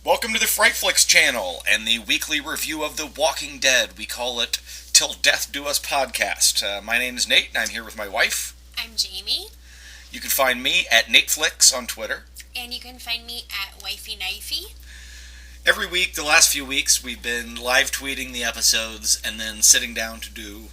Welcome to the Frightflix channel and the weekly review of The Walking Dead. We call it Till Death Do Us podcast. My name is Nate and I'm here with my wife. I'm Jamie. You can find me at NateFlix on Twitter. And you can find me at Wifey Knifey. Every week, the last few weeks, we've been live tweeting the episodes and then sitting down to do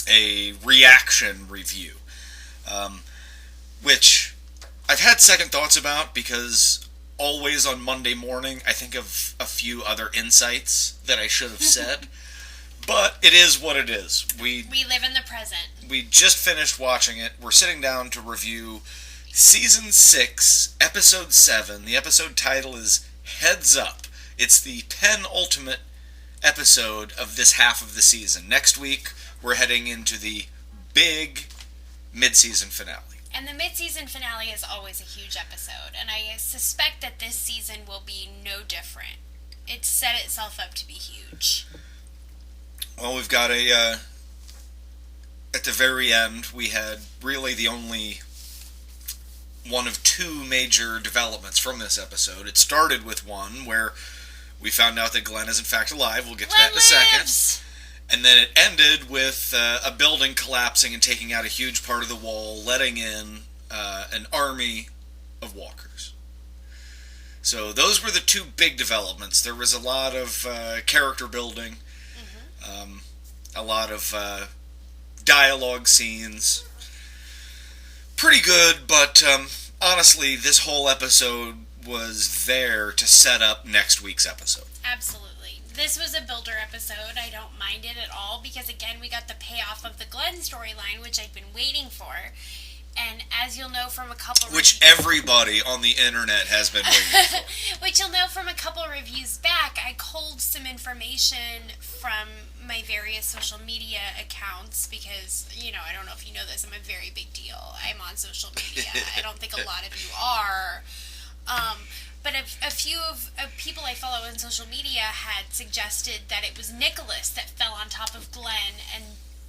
a reaction review. Which I've had second thoughts about because always on Monday morning I think of a few other insights that I should have said. But it is what it is. We live in the present. We just finished watching it. We're sitting down to review Season 6, Episode 7. The episode title is Heads Up. It's the penultimate episode of this half of the season. Next week, we're heading into the big mid-season finale. And the mid-season finale is always a huge episode, and I suspect that this season will be no different. It's set itself up to be huge. Well, we've got at the very end, we had really the only one of two major developments from this episode. It started with one where we found out that Glenn is in fact alive. We'll get to that in a second. And then it ended with a building collapsing and taking out a huge part of the wall, letting in an army of walkers. So those were the two big developments. There was a lot of character building, a lot of dialogue scenes. Pretty good, but honestly, this whole episode was there to set up next week's episode. Absolutely. This was a builder episode. I don't mind it at all because, again, we got the payoff of the Glenn storyline, which I've been waiting for. And as you'll know from a couple... Which everybody on the internet has been waiting for. Which you'll know from a couple reviews back, I culled some information from my various social media accounts because, you know, I don't know if you know this, I'm a very big deal. I'm on social media. I don't think a lot of you are. But a few of people I follow on social media had suggested that it was Nicholas that fell on top of Glenn, and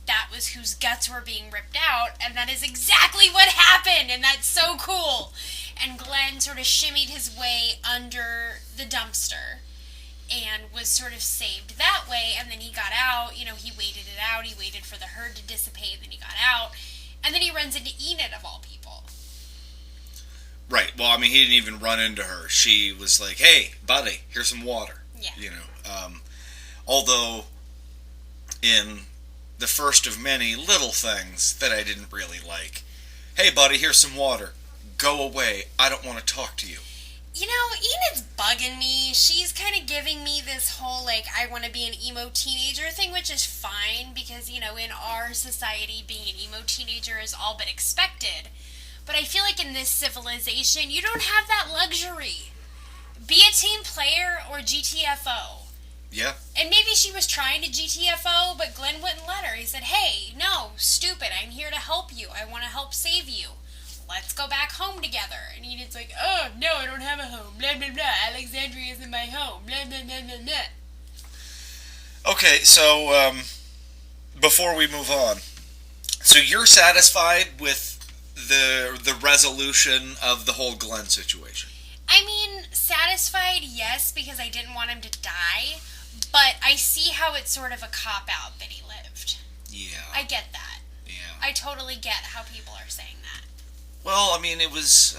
that was whose guts were being ripped out, and that is exactly what happened, and that's so cool. And Glenn sort of shimmied his way under the dumpster and was sort of saved that way, and then he got out, you know, he waited it out, he waited for the herd to dissipate, and then he got out, and then he runs into Enid of all people. Right. Well, I mean, he didn't even run into her. She was like, "Hey, buddy, here's some water." Yeah. You know. Although, in the first of many little things that I didn't really like, "Hey, buddy, here's some water. Go away. I don't want to talk to you." You know, Enid's bugging me. She's kind of giving me this whole, like, I want to be an emo teenager thing, which is fine because, you know, in our society, being an emo teenager is all but expected. But I feel like in this civilization, you don't have that luxury. Be a team player or GTFO. Yeah. And maybe she was trying to GTFO, but Glenn wouldn't let her. He said, "Hey, no, stupid, I'm here to help you. I want to help save you. Let's go back home together." And Enid's like, "Oh, no, I don't have a home. Blah, blah, blah. Alexandria isn't my home. Blah, blah, blah, blah, blah." Okay, so, before we move on, so you're satisfied with the resolution of the whole Glenn situation? I mean, satisfied, yes, because I didn't want him to die, but I see how it's sort of a cop-out that he lived. Yeah. I get that. Yeah. I totally get how people are saying that. Well, I mean, it was,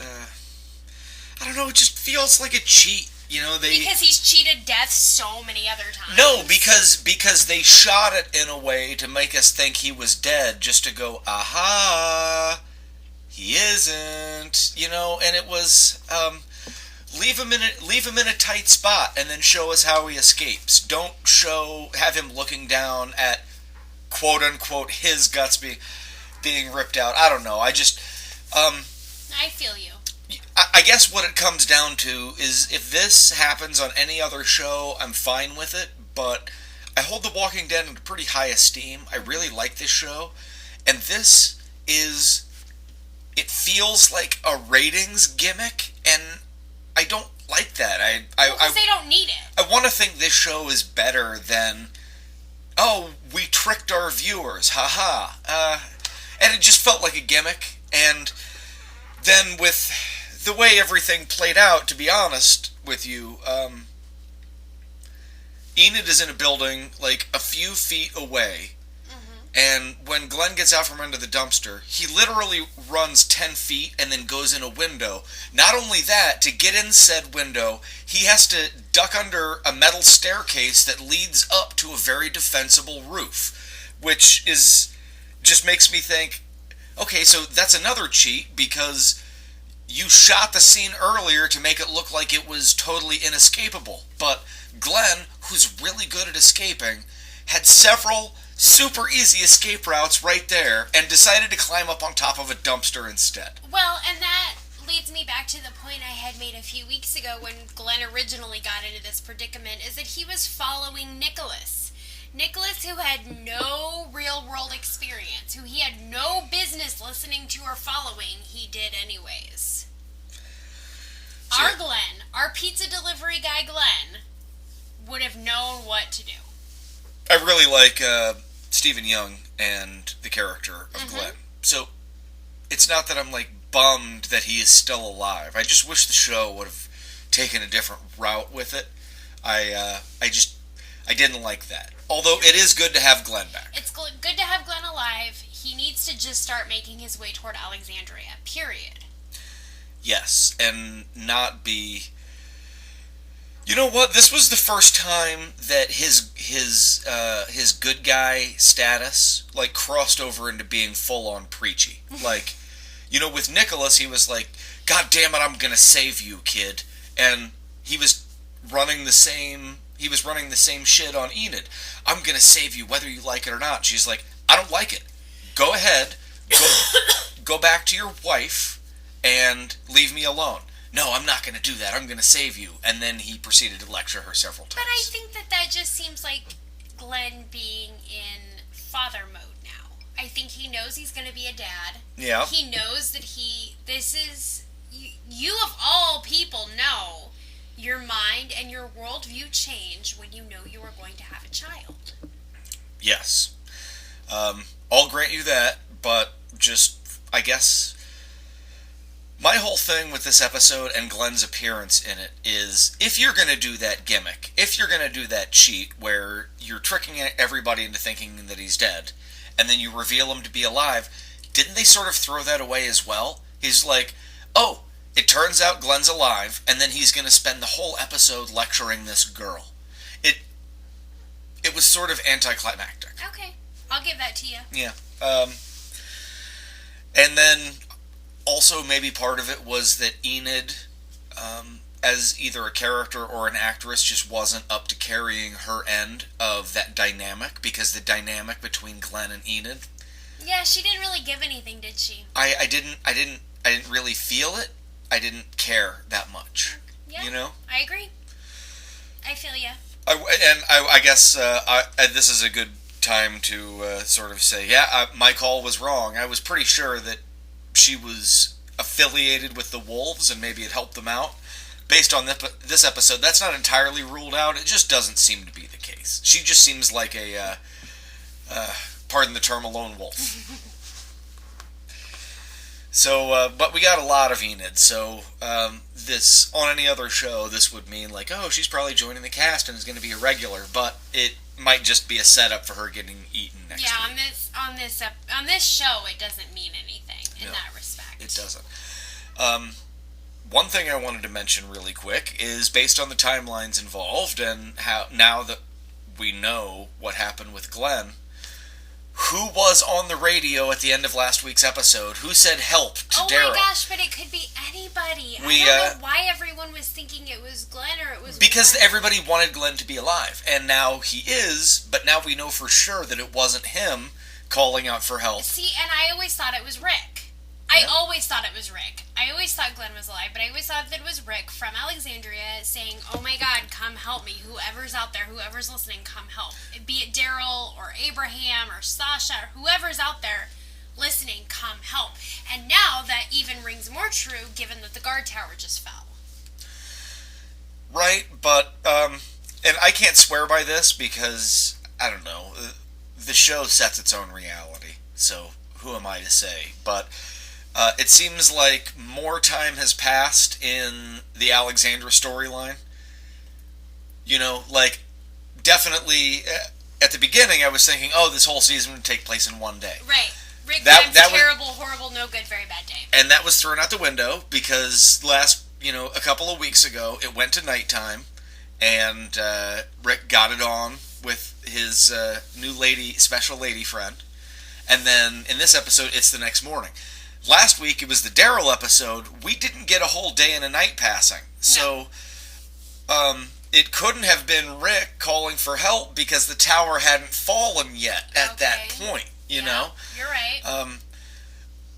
I don't know, it just feels like a cheat. You know, because he's cheated death so many other times. No, because they shot it in a way to make us think he was dead, just to go, aha, he isn't, you know, and it was, leave him in a tight spot and then show us how he escapes. Don't have him looking down at quote unquote his guts being ripped out. I don't know. I just I feel you. I guess what it comes down to is if this happens on any other show, I'm fine with it, but I hold The Walking Dead in pretty high esteem. I really like this show, and this is, it feels like a ratings gimmick, and I don't like that. Because they don't need it. I want to think this show is better than, oh, we tricked our viewers, haha. And it just felt like a gimmick, and then with the way everything played out, to be honest with you, Enid is in a building like a few feet away, and when Glenn gets out from under the dumpster, he literally runs 10 feet and then goes in a window. Not only that, to get in said window, he has to duck under a metal staircase that leads up to a very defensible roof, which is just makes me think, okay, so that's another cheat because you shot the scene earlier to make it look like it was totally inescapable. But Glenn, who's really good at escaping, had several super easy escape routes right there and decided to climb up on top of a dumpster instead. Well, and that leads me back to the point I had made a few weeks ago when Glenn originally got into this predicament, is that he was following Nicholas. Nicholas, who had no real-world experience, who he had no business listening to or following, he did anyways. So, our Glenn, our pizza delivery guy Glenn, would have known what to do. I really like Stephen Young and the character of Glenn. So it's not that I'm like bummed that he is still alive. I just wish the show would have taken a different route with it. I didn't like that. Although it is good to have Glenn back. It's good to have Glenn alive. He needs to just start making his way toward Alexandria. Period. Yes, and not be. You know what? This was the first time that his good guy status like crossed over into being full on preachy. Like, you know, with Nicholas, he was like, "God damn it, I'm gonna save you, kid," and he was running the same. He was running the same shit on Enid. I'm gonna save you whether you like it or not. She's like, I don't like it. Go ahead. Go back to your wife and leave me alone. No, I'm not going to do that. I'm going to save you. And then he proceeded to lecture her several times. But I think that just seems like Glenn being in father mode now. I think he knows he's going to be a dad. Yeah. He knows that you of all people know your mind and your worldview change when you know you are going to have a child. Yes. I'll grant you that, but just, I guess, my whole thing with this episode and Glenn's appearance in it is, if you're going to do that gimmick, if you're going to do that cheat where you're tricking everybody into thinking that he's dead, and then you reveal him to be alive, didn't they sort of throw that away as well? He's like, oh, it turns out Glenn's alive, and then he's going to spend the whole episode lecturing this girl. It was sort of anticlimactic. Okay, I'll give that to you. Yeah. And then also maybe part of it was that Enid, as either a character or an actress, just wasn't up to carrying her end of that dynamic, because the dynamic between Glenn and Enid. Yeah, she didn't really give anything, did she? I didn't really feel it. I didn't care that much. Yeah, you know? I agree. I feel ya. I guess this is a good time to sort of say, my call was wrong. I was pretty sure that she was affiliated with the Wolves and maybe it helped them out. Based on this episode, that's not entirely ruled out. It just doesn't seem to be the case. She just seems like a, pardon the term, a lone wolf. So, but we got a lot of Enid, so this, on any other show, this would mean like, oh, she's probably joining the cast and is going to be a regular, but it might just be a setup for her getting eaten next week. On this show, it doesn't mean anything in that respect. It doesn't. One thing I wanted to mention really quick is based on the timelines involved and how now that we know what happened with Glenn, who was on the radio at the end of last week's episode? Who said help to Daryl? Oh my gosh, but it could be anybody. I don't know why everyone was thinking it was Glenn or it was because Glenn. Everybody wanted Glenn to be alive, and now he is, but now we know for sure that it wasn't him calling out for help. See, and I always thought it was Rick. I always thought it was Rick. I always thought Glenn was alive, but I always thought that it was Rick from Alexandria saying, oh my God, come help me. Whoever's out there, whoever's listening, come help. Be it Daryl or Abraham or Sasha or whoever's out there listening, come help. And now that even rings more true given that the guard tower just fell. Right, but, and I can't swear by this because, I don't know, the show sets its own reality, so who am I to say? But It seems like more time has passed in the Alexandra storyline. You know, like, definitely at the beginning I was thinking, oh, this whole season would take place in one day. Right. Rick That Grimes, that was, terrible, horrible, no good, very bad day. and that was thrown out the window because a couple of weeks ago, it went to nighttime, and Rick got it on with his new special lady friend, and then in this episode, it's the next morning. Last week, it was the Daryl episode. We didn't get a whole day and a night passing, so it couldn't have been Rick calling for help because the tower hadn't fallen yet at that point. You know, you're right.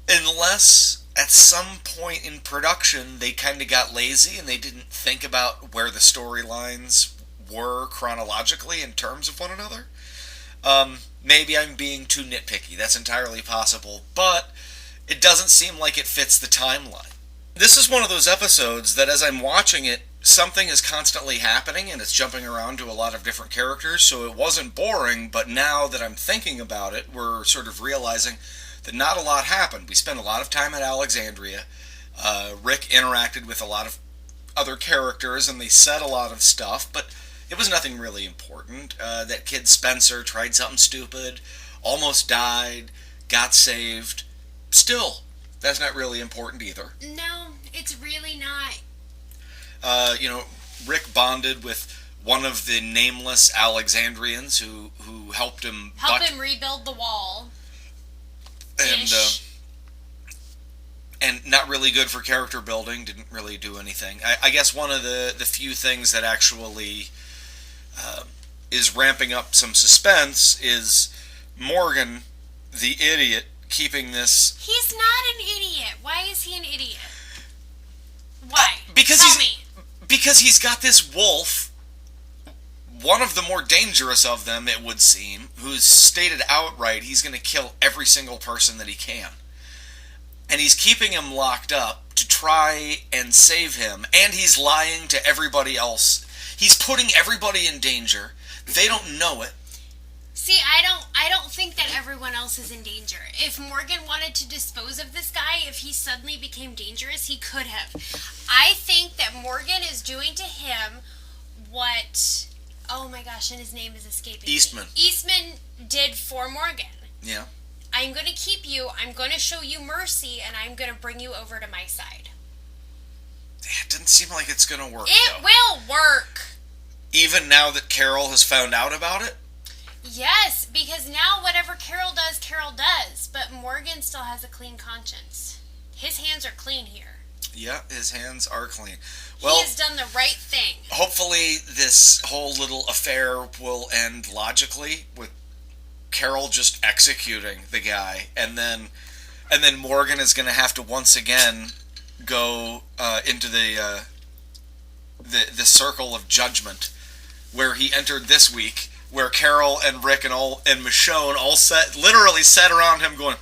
Unless at some point in production they kind of got lazy and they didn't think about where the storylines were chronologically in terms of one another. Maybe I'm being too nitpicky. That's entirely possible, but it doesn't seem like it fits the timeline. This is one of those episodes that as I'm watching it, something is constantly happening and it's jumping around to a lot of different characters, so it wasn't boring, but now that I'm thinking about it, we're sort of realizing that not a lot happened. We spent a lot of time at Alexandria. Rick interacted with a lot of other characters and they said a lot of stuff, but it was nothing really important. That kid Spencer tried something stupid, almost died, got saved. Still, that's not really important either. No, it's really not. Rick bonded with one of the nameless Alexandrians who helped him Rebuild the wall. And not really good for character building. Didn't really do anything. I guess one of the few things that actually is ramping up some suspense is Morgan, the idiot, keeping this. He's not an idiot. Why is he an idiot? Why? Because he's got this wolf, one of the more dangerous of them, it would seem, who's stated outright he's going to kill every single person that he can. And he's keeping him locked up to try and save him, and he's lying to everybody else. He's putting everybody in danger. They don't know it. See, I don't think that everyone else is in danger. If Morgan wanted to dispose of this guy, if he suddenly became dangerous, he could have. I think that Morgan is doing to him what, oh my gosh, and his name is escaping Eastman. me. Eastman did for Morgan. Yeah. I'm going to keep you, I'm going to show you mercy, and I'm going to bring you over to my side. It doesn't seem like it's going to work, It will work. Even now that Carol has found out about it? Yes, because now whatever Carol does, but Morgan still has a clean conscience. His hands are clean here. Yeah, his hands are clean. Well, he has done the right thing. Hopefully this whole little affair will end logically with Carol just executing the guy, and then Morgan is going to have to once again go into the circle of judgment where he entered this week, where Carol and Rick and Michonne literally sat around him going,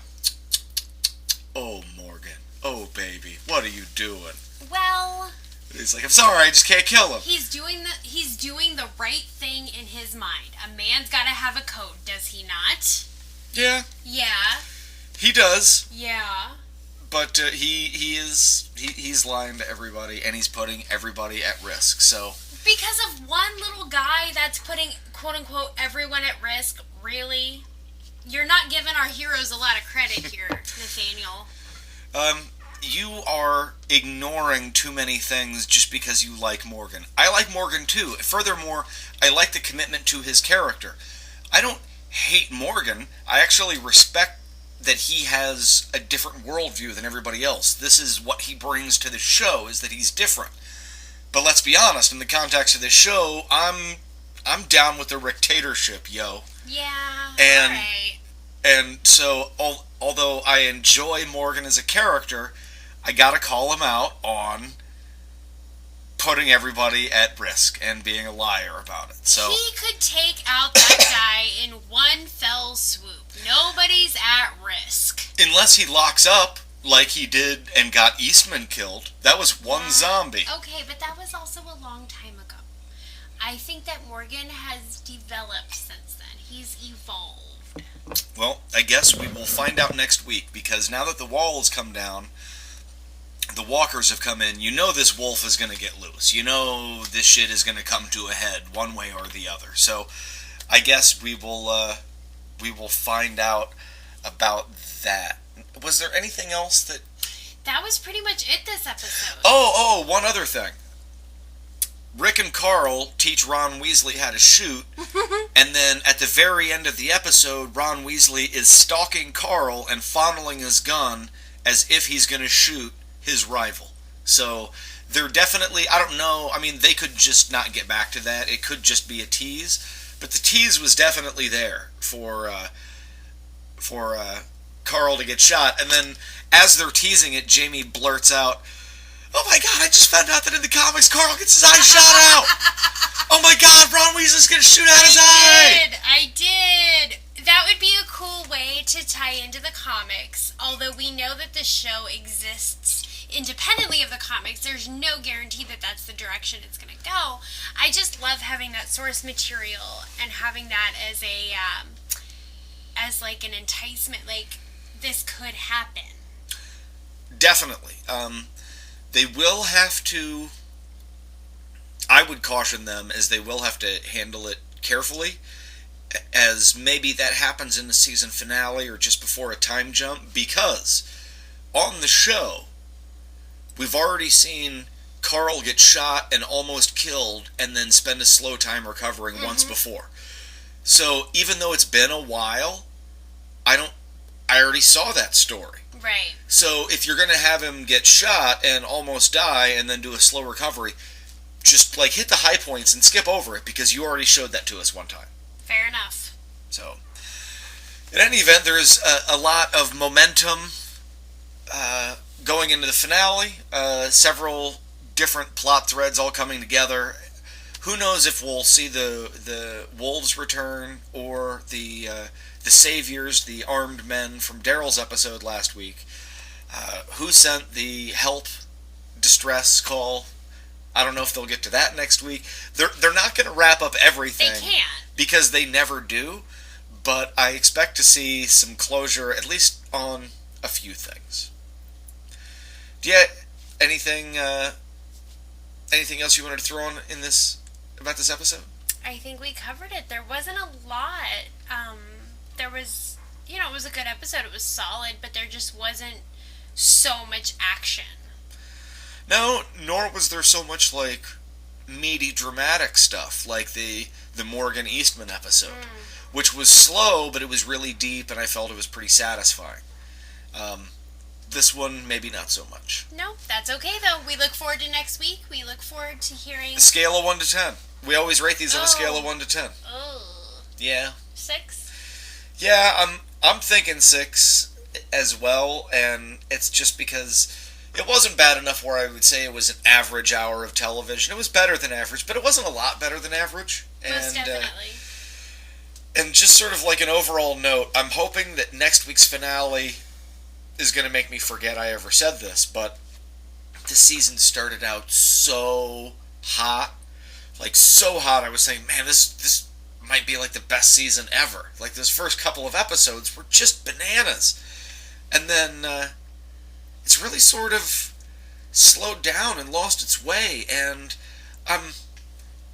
"Oh, Morgan, oh baby, what are you doing?" Well, he's like, "I'm sorry, I just can't kill him." He's doing the right thing in his mind. A man's got to have a code, does he not? Yeah. Yeah. He does. Yeah. But he's lying to everybody, and he's putting everybody at risk. So because of one little guy that's putting quote unquote everyone at risk, really? You're not giving our heroes a lot of credit here, Nathaniel. You are ignoring too many things just because you like Morgan. I like Morgan too. Furthermore, I like the commitment to his character. I don't hate Morgan. I actually respect that he has a different worldview than everybody else. This is what he brings to the show, is that he's different. But let's be honest, in the context of this show, I'm down with the Ricktatorship, yo. Yeah, and alright. And so, although I enjoy Morgan as a character, I gotta call him out on putting everybody at risk and being a liar about it. So he could take out that guy in one fell swoop. Nobody's at risk. Unless he locks up like he did and got Eastman killed. That was one zombie. Okay, but that was also a long time ago. I think that Morgan has developed since then. He's evolved. Well, I guess we will find out next week, because now that the wall has come down, the walkers have come in, you know this wolf is going to get loose. You know this shit is going to come to a head one way or the other. So I guess we will find out about that. Was there anything else that... That was pretty much it this episode. One other thing. Rick and Carl teach Ron Weasley how to shoot, and then at the very end of the episode, Ron Weasley is stalking Carl and fondling his gun as if he's going to shoot his rival. So they're definitely, I don't know, I mean, they could just not get back to that. It could just be a tease, but the tease was definitely there for Carl to get shot. And then as they're teasing it, Jamie blurts out, "Oh my god, I just found out that in the comics Carl gets his eye shot out! Oh my god, Ron Weasley's gonna shoot out his eye!" I did! That would be a cool way to tie into the comics. Although we know that the show exists independently of the comics, there's no guarantee that that's the direction it's going to go. I just love having that source material and having that as a as like an enticement. Like, this could happen. Definitely. They will have to... I would caution them, as they will have to handle it carefully, as maybe that happens in the season finale or just before a time jump, because on the show, we've already seen Carl get shot and almost killed and then spend a slow time recovering once before. So even though it's been a while, I already saw that story. Right. So if you're going to have him get shot and almost die and then do a slow recovery, just like hit the high points and skip over it, because you already showed that to us one time. Fair enough. So, in any event, there's a lot of momentum going into the finale. Several different plot threads all coming together. Who knows if we'll see the wolves return, or the saviors, the armed men from Daryl's episode last week. Who sent the help distress call? I don't know if they'll get to that next week. They're not going to wrap up everything. They can't. Because they never do. But I expect to see some closure, at least on a few things. Do you have anything else you wanted to throw on in this about this episode? I think we covered it. There wasn't a lot. There was, it was a good episode. It was solid, but there just wasn't so much action. No, nor was there so much, like, meaty, dramatic stuff, like the Morgan Eastman episode, which was slow, but it was really deep, and I felt it was pretty satisfying. This one, maybe not so much. No, that's okay, though. We look forward to next week. We look forward to hearing... A scale of 1 to 10. We always rate these on a scale of 1 to 10. Oh. Yeah. 6? Yeah, I'm thinking 6 as well, and it's just because it wasn't bad enough where I would say it was an average hour of television. It was better than average, but it wasn't a lot better than average. Most definitely. And just sort of like an overall note, I'm hoping that next week's finale is going to make me forget I ever said this, but the season started out so hot. Like, so hot, I was saying, man, this might be like the best season ever. Like, those first couple of episodes were just bananas. And then it's really sort of slowed down and lost its way, and I'm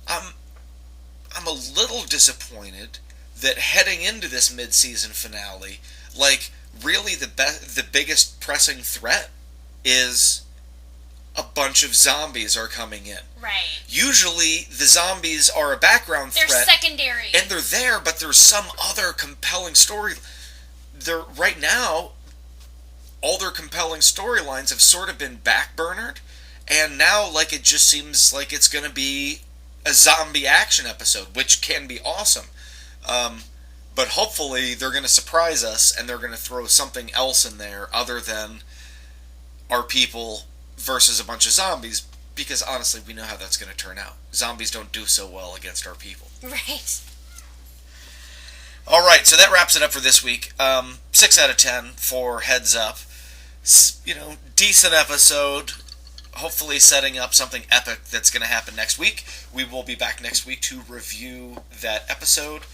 a little disappointed that heading into this mid-season finale, like, really the biggest pressing threat is a bunch of zombies are coming in. Right. Usually the zombies are a background threat. They're secondary. And they're there, but there's some other compelling story. Right now, all their compelling storylines have sort of been backburnered, and now, like, it just seems like it's going to be a zombie action episode, which can be awesome. But hopefully they're going to surprise us, and they're going to throw something else in there other than our people versus a bunch of zombies, because honestly, we know how that's going to turn out. Zombies don't do so well against our people. Right. Alright, so that wraps it up for this week. 6 out of 10 for Heads Up. Decent episode. Hopefully setting up something epic that's going to happen next week. We will be back next week to review that episode.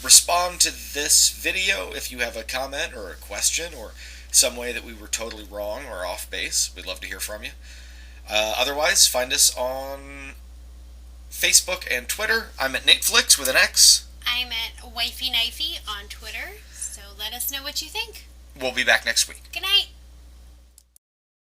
Respond to this video if you have a comment or a question or some way that we were totally wrong or off base. We'd love to hear from you. Otherwise, find us on Facebook and Twitter. I'm at NateFlix with an X. I'm at Wifey Knifey on Twitter, so let us know what you think. We'll be back next week. Good night.